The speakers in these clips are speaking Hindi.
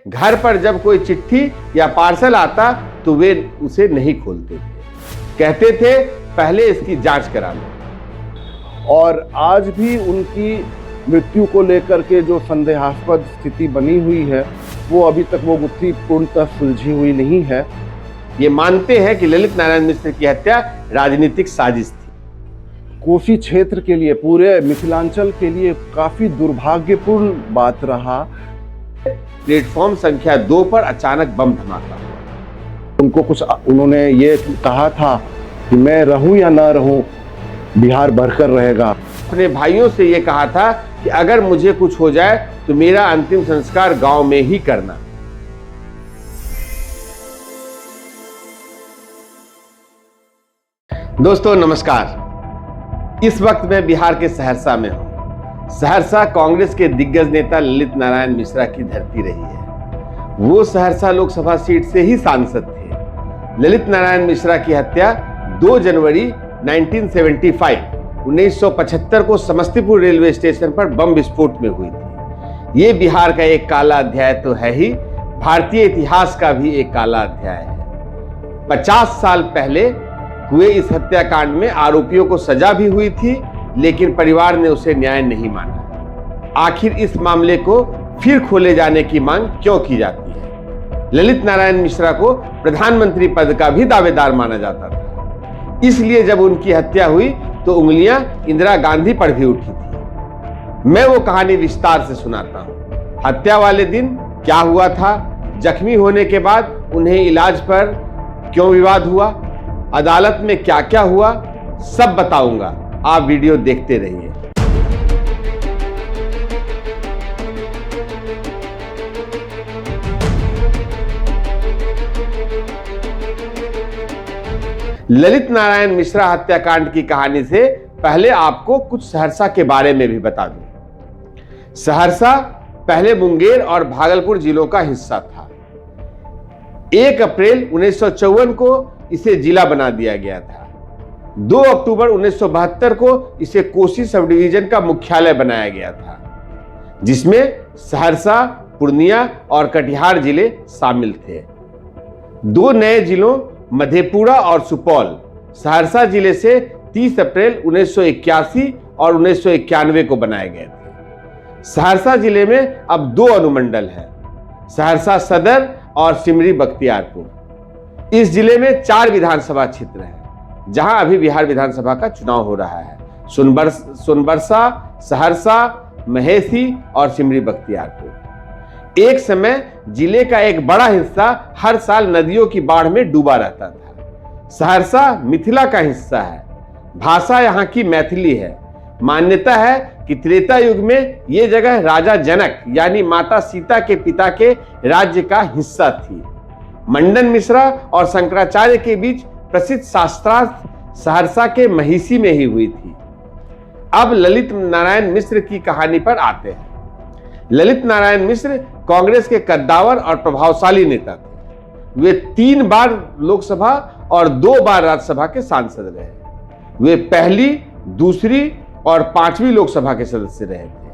घर पर जब कोई चिट्ठी या पार्सल आता तो वे उसे नहीं खोलते थे, कहते थे पहले इसकी जांच करा लो। और आज भी उनकी मृत्यु को लेकर के जो संदेहास्पद स्थिति बनी हुई है वो अभी तक वो गुत्थी पूर्णतः सुलझी हुई नहीं है। ये मानते हैं कि ललित नारायण मिश्र की हत्या राजनीतिक साजिश थी। कोसी क्षेत्र के लिए, पूरे मिथिलांचल के लिए काफी दुर्भाग्यपूर्ण बात रहा। प्लेटफॉर्म संख्या 2 पर अचानक बम धमाका हुआ। उन्होंने ये कहा था कि मैं रहूं या ना रहूं, बिहार बढ़कर रहेगा। अपने भाइयों से ये कहा था कि अगर मुझे कुछ हो जाए तो मेरा अंतिम संस्कार गांव में ही करना। दोस्तों नमस्कार। इस वक्त मैं बिहार के सहरसा में हूं। सहरसा कांग्रेस के दिग्गज नेता ललित नारायण मिश्रा की धरती रही है। वो सहरसा लोकसभा सीट से ही सांसद थे। ललित नारायण मिश्रा की हत्या 2 जनवरी 1975 को समस्तीपुर रेलवे स्टेशन पर बम विस्फोट में हुई थी। ये बिहार का एक काला अध्याय तो है ही, भारतीय इतिहास का भी एक काला अध्याय है। 50 साल पहले हुए इस हत्याकांड में आरोपियों को सजा भी हुई थी, लेकिन परिवार ने उसे न्याय नहीं माना। आखिर इस मामले को फिर खोले जाने की मांग क्यों की जाती है? ललित नारायण मिश्रा को प्रधानमंत्री पद का भी दावेदार माना जाता था, इसलिए जब उनकी हत्या हुई तो उंगलियां इंदिरा गांधी पर भी उठी थी। मैं वो कहानी विस्तार से सुनाता हूं। हत्या वाले दिन क्या हुआ था, जख्मी होने के बाद उन्हें इलाज पर क्यों विवाद हुआ, अदालत में क्या क्या हुआ, सब बताऊंगा। आप वीडियो देखते रहिए। ललित नारायण मिश्रा हत्याकांड की कहानी से पहले आपको कुछ सहरसा के बारे में भी बता दूं। सहरसा पहले मुंगेर और भागलपुर जिलों का हिस्सा था। 1 अप्रैल 1954 को इसे जिला बना दिया गया था। 2 अक्टूबर 1972 को इसे कोसी सब डिवीजन का मुख्यालय बनाया गया था, जिसमें सहरसा, पूर्णिया और कटिहार जिले शामिल थे। 2 नए जिलों मधेपुरा और सुपौल सहरसा जिले से 30 अप्रैल 1981 और 1991 को बनाए गए थे। सहरसा जिले में अब 2 अनुमंडल हैं, सहरसा सदर और सिमरी बख्तियारपुर। इस जिले में 4 विधानसभा क्षेत्र हैं, जहां अभी बिहार विधानसभा का चुनाव हो रहा है। सोनबरसा, सहरसा, महेसी और सिमरी बख्तियारपुर। एक समय जिले का एक बड़ा हिस्सा हर साल नदियों की बाढ़ में डूबा रहता था। सहरसा मिथिला का हिस्सा है। भाषा यहाँ की मैथिली है। मान्यता है कि त्रेता युग में ये जगह राजा जनक यानी माता सीता के पिता के राज्य का हिस्सा थी। मंडन मिश्रा और शंकराचार्य के बीच प्रसिद्ध शास्त्रार्थ सहरसा के महिषी में ही हुई थी। अब ललित नारायण मिश्र की कहानी पर आते हैं। ललित नारायण मिश्र कांग्रेस के कद्दावर और प्रभावशाली नेता थे। वे 3 बार लोकसभा और 2 बार राज्यसभा के सांसद रहे। वे पहली, दूसरी और 5वीं लोकसभा के सदस्य रहे थे।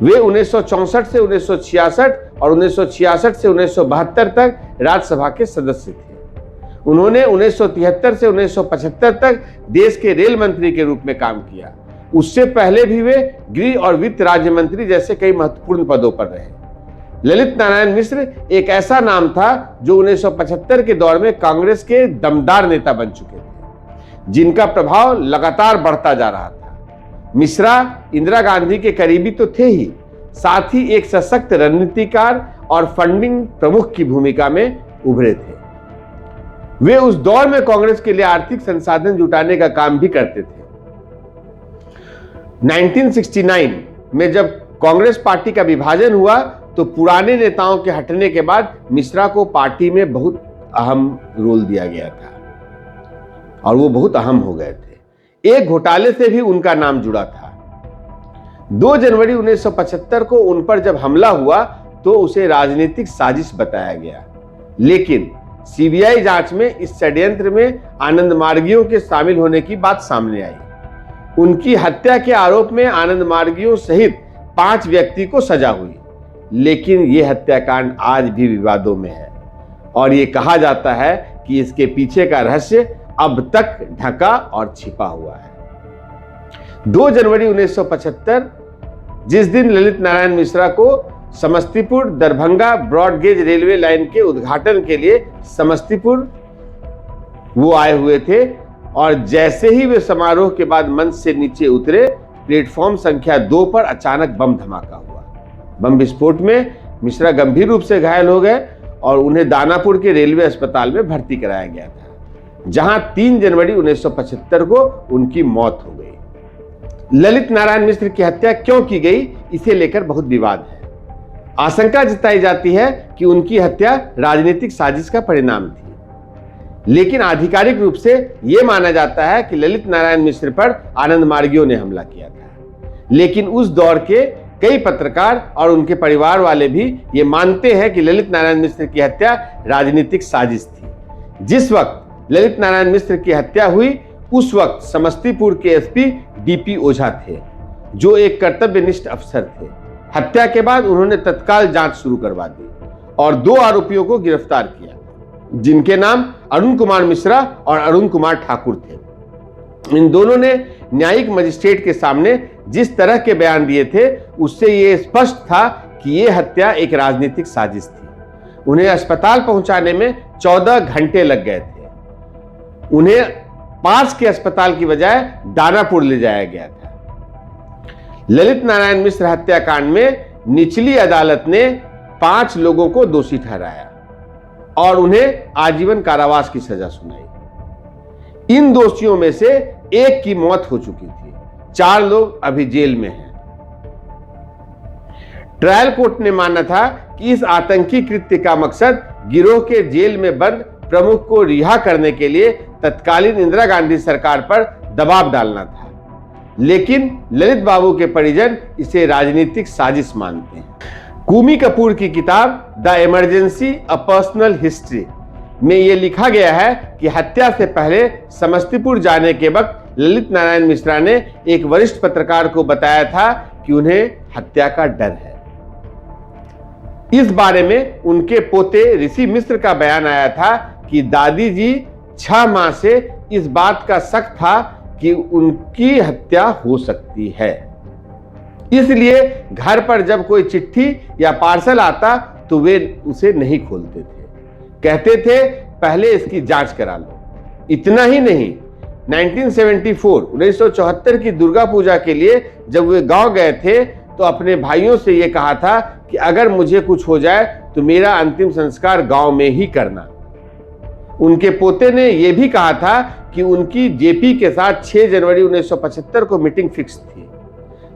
वे 1964 से 1966 और 1966 से 1972 तक राज्यसभा के सदस्य थे। उन्होंने 1973 से 1975 तक देश के रेल मंत्री के रूप में काम किया। उससे पहले भी वे गृह और वित्त राज्य मंत्री जैसे कई महत्वपूर्ण पदों पर रहे। ललित नारायण मिश्र एक ऐसा नाम था जो 1975 के दौर में कांग्रेस के दमदार नेता बन चुके थे, जिनका प्रभाव लगातार बढ़ता जा रहा था। मिश्रा इंदिरा गांधी के करीबी तो थे ही, साथ ही एक सशक्त रणनीतिकार और फंडिंग प्रमुख की भूमिका में उभरे थे। वे उस दौर में कांग्रेस के लिए आर्थिक संसाधन जुटाने का काम भी करते थे। 1969 में जब कांग्रेस पार्टी का विभाजन हुआ तो पुराने नेताओं के हटने के बाद मिश्रा को पार्टी में बहुत अहम रोल दिया गया था और वो बहुत अहम हो गए थे। एक घोटाले से भी उनका नाम जुड़ा था। 2 जनवरी 1975 को उन पर जब हमला हुआ तो उसे राजनीतिक साजिश बताया गया, लेकिन सीबीआई जांच में इस षड्यंत्र में आनंद मार्गियों के शामिल होने की बात सामने आई। उनकी हत्या के आरोप में आनंद मार्गियों सहित 5 व्यक्ति को सजा हुई, लेकिन ये हत्याकांड आज भी विवादों में है और ये कहा जाता है कि इसके पीछे का रहस्य अब तक ढका और छिपा हुआ है। 2 जनवरी 1975 जिस दिन ललित नारायण मिश्रा को Samastipur Darbhanga broad gauge railway line के उद्घाटन के लिए समस्तीपुर वो आए हुए थे और जैसे ही वे समारोह के बाद मंच से नीचे उतरे, प्लेटफॉर्म संख्या 2 पर अचानक बम धमाका हुआ। बम विस्फोट में मिश्रा गंभीर रूप से घायल हो गए और उन्हें दानापुर के रेलवे अस्पताल में भर्ती कराया गया था, जहां 3 जनवरी 1975 को उनकी मौत हो गई। ललित नारायण मिश्र की हत्या क्यों की गई, इसे लेकर बहुत विवाद है। आशंका जताई जाती है कि उनकी हत्या राजनीतिक साजिश का परिणाम थी, लेकिन आधिकारिक रूप से यह माना जाता है कि ललित नारायण मिश्र पर आनंद मार्गियों ने हमला किया था। लेकिन उस दौर के कई पत्रकार और उनके परिवार वाले भी ये मानते हैं कि ललित नारायण मिश्र की हत्या राजनीतिक साजिश थी। जिस वक्त ललित नारायण मिश्र की हत्या हुई, उस वक्त समस्तीपुर के एसपी डीपी ओझा थे, जो एक कर्तव्यनिष्ठ अफसर थे। हत्या के बाद उन्होंने तत्काल जांच शुरू करवा दी और 2 आरोपियों को गिरफ्तार किया, जिनके नाम अरुण कुमार मिश्रा और अरुण कुमार ठाकुर थे। इन दोनों ने न्यायिक मजिस्ट्रेट के सामने जिस तरह के बयान दिए थे, उससे यह स्पष्ट था कि यह हत्या एक राजनीतिक साजिश थी। उन्हें अस्पताल पहुंचाने में 14 घंटे लग गए थे। उन्हें पास के अस्पताल की बजाय दानापुर ले जाया गया था। ललित नारायण मिश्र हत्याकांड में निचली अदालत ने 5 लोगों को दोषी ठहराया और उन्हें आजीवन कारावास की सजा सुनाई। इन दोषियों में से एक की मौत हो चुकी थी, 4 लोग अभी जेल में हैं। ट्रायल कोर्ट ने माना था कि इस आतंकी कृत्य का मकसद गिरोह के जेल में बंद प्रमुख को रिहा करने के लिए तत्कालीन इंदिरा गांधी सरकार पर दबाव डालना था, लेकिन ललित बाबू के परिजन इसे राजनीतिक साजिश मानते हैं। कूमी कपूर की किताब the emergency a personal history में यह लिखा गया है कि हत्या से पहले समस्तीपुर जाने के वक्त ललित नारायण मिश्रा ने एक वरिष्ठ पत्रकार को बताया था कि उन्हें हत्या का डर है। इस बारे में उनके पोते ऋषि मिश्र का बयान आया था कि दादी जी 6 माह से इस बात का शक था कि उनकी हत्या हो सकती है, इसलिए घर पर जब कोई चिट्ठी या पार्सल आता तो वे उसे नहीं खोलते थे। कहते थे पहले इसकी जांच करा लो। इतना ही नहीं, 1974 की दुर्गा पूजा के लिए जब वे गांव गए थे तो अपने भाइयों से यह कहा था कि अगर मुझे कुछ हो जाए तो मेरा अंतिम संस्कार गांव में ही करना। उनके पोते ने यह भी कहा था कि उनकी जेपी के साथ 6 जनवरी 1975 को मीटिंग फिक्स थी।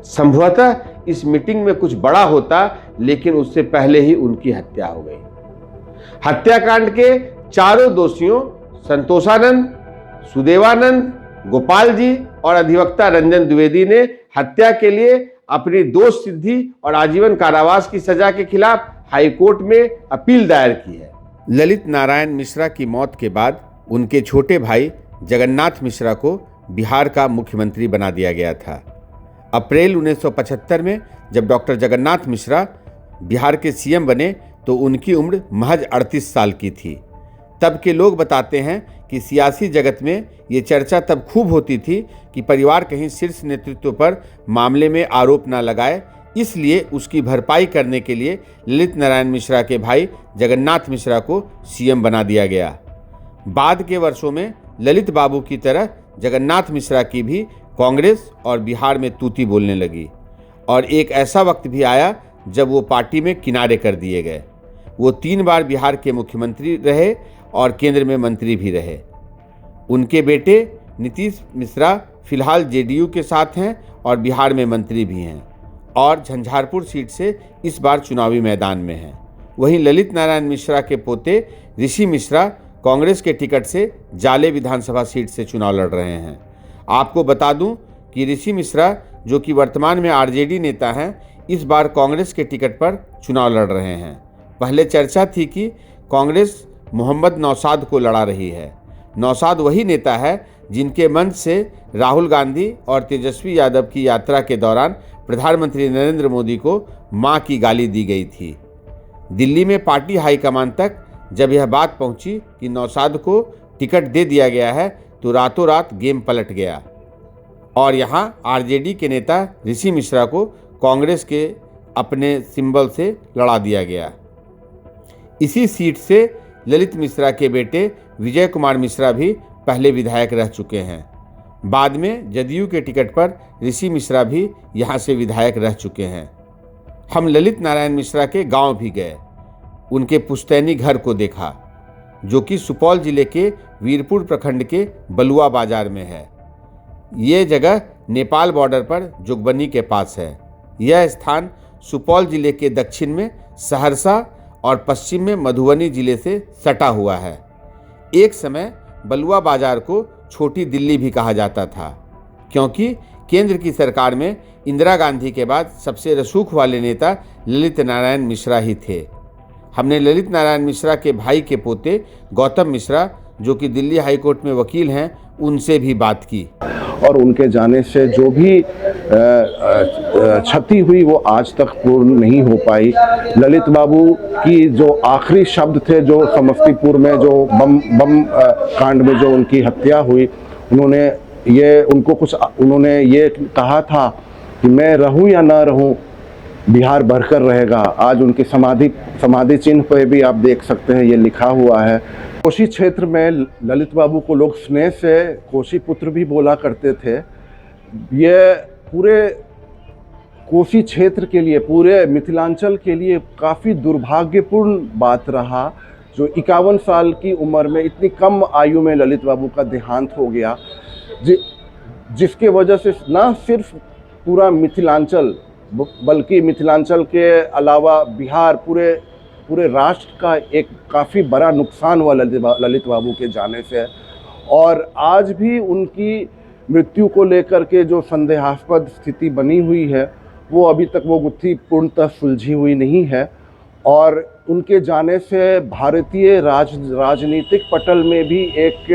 संभवतः इस मीटिंग में कुछ बड़ा होता, लेकिन उससे पहले ही उनकी हत्या हो गई। हत्याकांड के चारों दोषियों संतोषानंद, सुदेवानंद, गोपाल जी और अधिवक्ता रंजन द्विवेदी ने हत्या के लिए अपनी दोष सिद्धि और आजीवन कारावास की सजा के खिलाफ हाईकोर्ट में अपील दायर की है। ललित नारायण मिश्रा की मौत के बाद उनके छोटे भाई जगन्नाथ मिश्रा को बिहार का मुख्यमंत्री बना दिया गया था। अप्रैल 1975 में जब डॉक्टर जगन्नाथ मिश्रा बिहार के सीएम बने तो उनकी उम्र महज 38 साल की थी। तब के लोग बताते हैं कि सियासी जगत में ये चर्चा तब खूब होती थी कि परिवार कहीं शीर्ष नेतृत्व पर मामले में आरोप न लगाए, इसलिए उसकी भरपाई करने के लिए ललित नारायण मिश्रा के भाई जगन्नाथ मिश्रा को सीएम बना दिया गया। बाद के वर्षों में ललित बाबू की तरह जगन्नाथ मिश्रा की भी कांग्रेस और बिहार में तूती बोलने लगी और एक ऐसा वक्त भी आया जब वो पार्टी में किनारे कर दिए गए। वो 3 बार बिहार के मुख्यमंत्री रहे और केंद्र में मंत्री भी रहे। उनके बेटे नीतीश मिश्रा फिलहाल जेडीयू के साथ हैं और बिहार में मंत्री भी हैं और झंझारपुर सीट से इस बार चुनावी मैदान में हैं। वहीं ललित नारायण मिश्रा के पोते ऋषि मिश्रा कांग्रेस के टिकट से जाले विधानसभा सीट से चुनाव लड़ रहे हैं। आपको बता दूं कि ऋषि मिश्रा, जो कि वर्तमान में आरजेडी नेता हैं, इस बार कांग्रेस के टिकट पर चुनाव लड़ रहे हैं। पहले चर्चा थी कि कांग्रेस मोहम्मद नौशाद को लड़ा रही है। नौशाद वही नेता है जिनके मंच से राहुल गांधी और तेजस्वी यादव की यात्रा के दौरान प्रधानमंत्री नरेंद्र मोदी को मां की गाली दी गई थी। दिल्ली में पार्टी हाईकमान तक जब यह बात पहुंची कि नौशाद को टिकट दे दिया गया है तो रातों रात गेम पलट गया और यहां आरजेडी के नेता ऋषि मिश्रा को कांग्रेस के अपने सिंबल से लड़ा दिया गया। इसी सीट से ललित मिश्रा के बेटे विजय कुमार मिश्रा भी पहले विधायक रह चुके हैं। बाद में जदयू के टिकट पर ऋषि मिश्रा भी यहां से विधायक रह चुके हैं। हम ललित नारायण मिश्रा के गांव भी गए, उनके पुश्तैनी घर को देखा जो कि सुपौल जिले के वीरपुर प्रखंड के बलुआ बाजार में है। ये जगह नेपाल बॉर्डर पर जोगबनी के पास है। यह स्थान सुपौल जिले के दक्षिण में सहरसा और पश्चिम में मधुबनी जिले से सटा हुआ है। एक समय बलुआ बाजार को छोटी दिल्ली भी कहा जाता था, क्योंकि केंद्र की सरकार में इंदिरा गांधी के बाद सबसे रसूख वाले नेता ललित नारायण मिश्रा ही थे। हमने ललित नारायण मिश्रा के भाई के पोते गौतम मिश्रा, जो कि दिल्ली हाईकोर्ट में वकील हैं, उनसे भी बात की। और उनके जाने से जो भी क्षति हुई वो आज तक पूर्ण नहीं हो पाई। ललित बाबू की जो आखिरी शब्द थे, जो समस्तीपुर में जो बम कांड में जो उनकी हत्या हुई, उन्होंने ये कहा था कि मैं रहूं या ना रहूं, बिहार बढ़कर रहेगा। आज उनकी समाधि चिन्ह पर भी आप देख सकते हैं, ये लिखा हुआ है। कोशी क्षेत्र में ललित बाबू को लोग स्नेह से कोशी पुत्र भी बोला करते थे। ये पूरे कोशी क्षेत्र के लिए, पूरे मिथिलांचल के लिए काफ़ी दुर्भाग्यपूर्ण बात रहा जो 51 साल की उम्र में, इतनी कम आयु में ललित बाबू का देहांत हो गया, जिसके वजह से न सिर्फ पूरा मिथिलांचल बल्कि मिथिलांचल के अलावा बिहार, पूरे राष्ट्र का एक काफ़ी बड़ा नुकसान हुआ ललित बाबू के जाने से। और आज भी उनकी मृत्यु को लेकर के जो संदेहास्पद स्थिति बनी हुई है, वो अभी तक वो गुत्थी पूर्णतः सुलझी हुई नहीं है। और उनके जाने से भारतीय राजनीतिक पटल में भी एक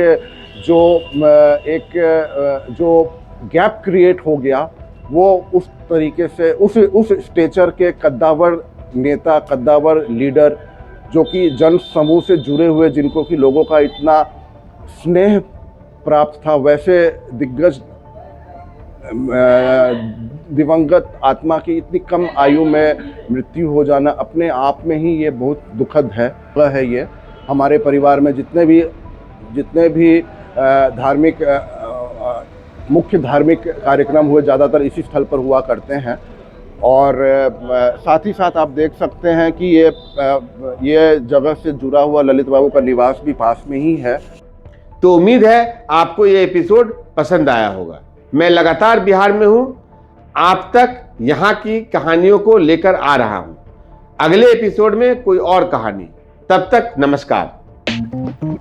जो गैप क्रिएट हो गया, वो उस तरीके से उस स्टेचर के कद्दावर नेता, कद्दावर लीडर, जो कि जन समूह से जुड़े हुए, जिनको कि लोगों का इतना स्नेह प्राप्त था, वैसे दिग्गज दिवंगत आत्मा की इतनी कम आयु में मृत्यु हो जाना अपने आप में ही ये बहुत दुखद है। ये हमारे परिवार में जितने भी मुख्य धार्मिक कार्यक्रम हुए, ज़्यादातर इसी स्थल पर हुआ करते हैं। और साथ ही साथ आप देख सकते हैं कि ये जगह से जुड़ा हुआ ललित बाबू का निवास भी पास में ही है। तो उम्मीद है आपको ये एपिसोड पसंद आया होगा। मैं लगातार बिहार में हूं, आप तक यहाँ की कहानियों को लेकर आ रहा हूं। अगले एपिसोड में कोई और कहानी। तब तक नमस्कार।